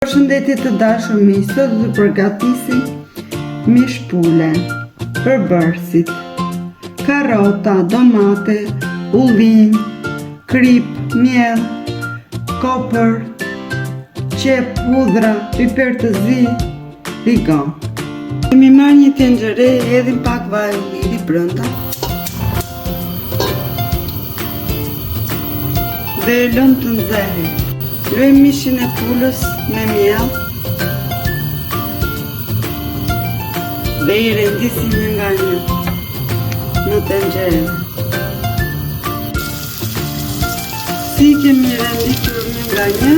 Përshëndetje të dashur miq, sot do të përgatisim mish pule. Përbërësit: karrota, domate, ullim, krip, miell, kopër, qep, hudhra, piper të zi, rigon. Kemi marrë një tenxhere, hedhim pak vaj ulliri brenda dhe e lëm të nxehë. Lëjmë mishin e pulës me miell dhe i rendisim një nga një në tenxhere. Si kemi renditur një nga një,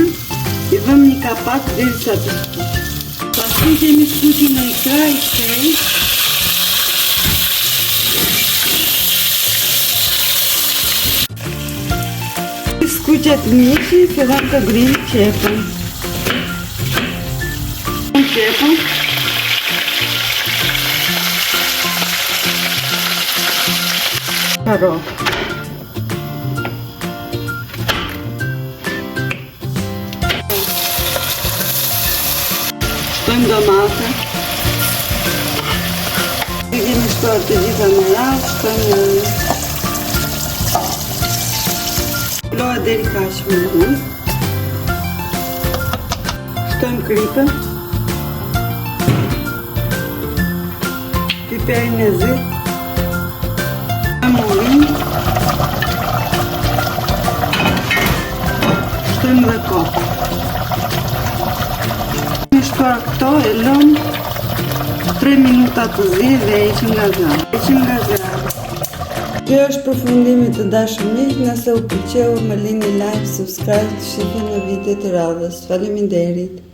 i vëm një kapak derisa të skuqet. Pasi kemi skuqur në një krah i shtrenjtë, skuqet mishi, fillon të grill qepën. Qepën karrotë. Shtojmë domate. I kemi shtuar të gjitha në radhë, shtojmë loa deri kaq me ujë. Shtojmë kripën, piperin e zi, ullim, shtojmë dhe kopër. Kemi shtuar këto, e lëm 3 minuta të zi dhe heqim nga zjarri. Kjo është përfundimi të dashur miq, nëse u pëlqeu më lini like, subscribe, shihni në videot e radhës. Faleminderit.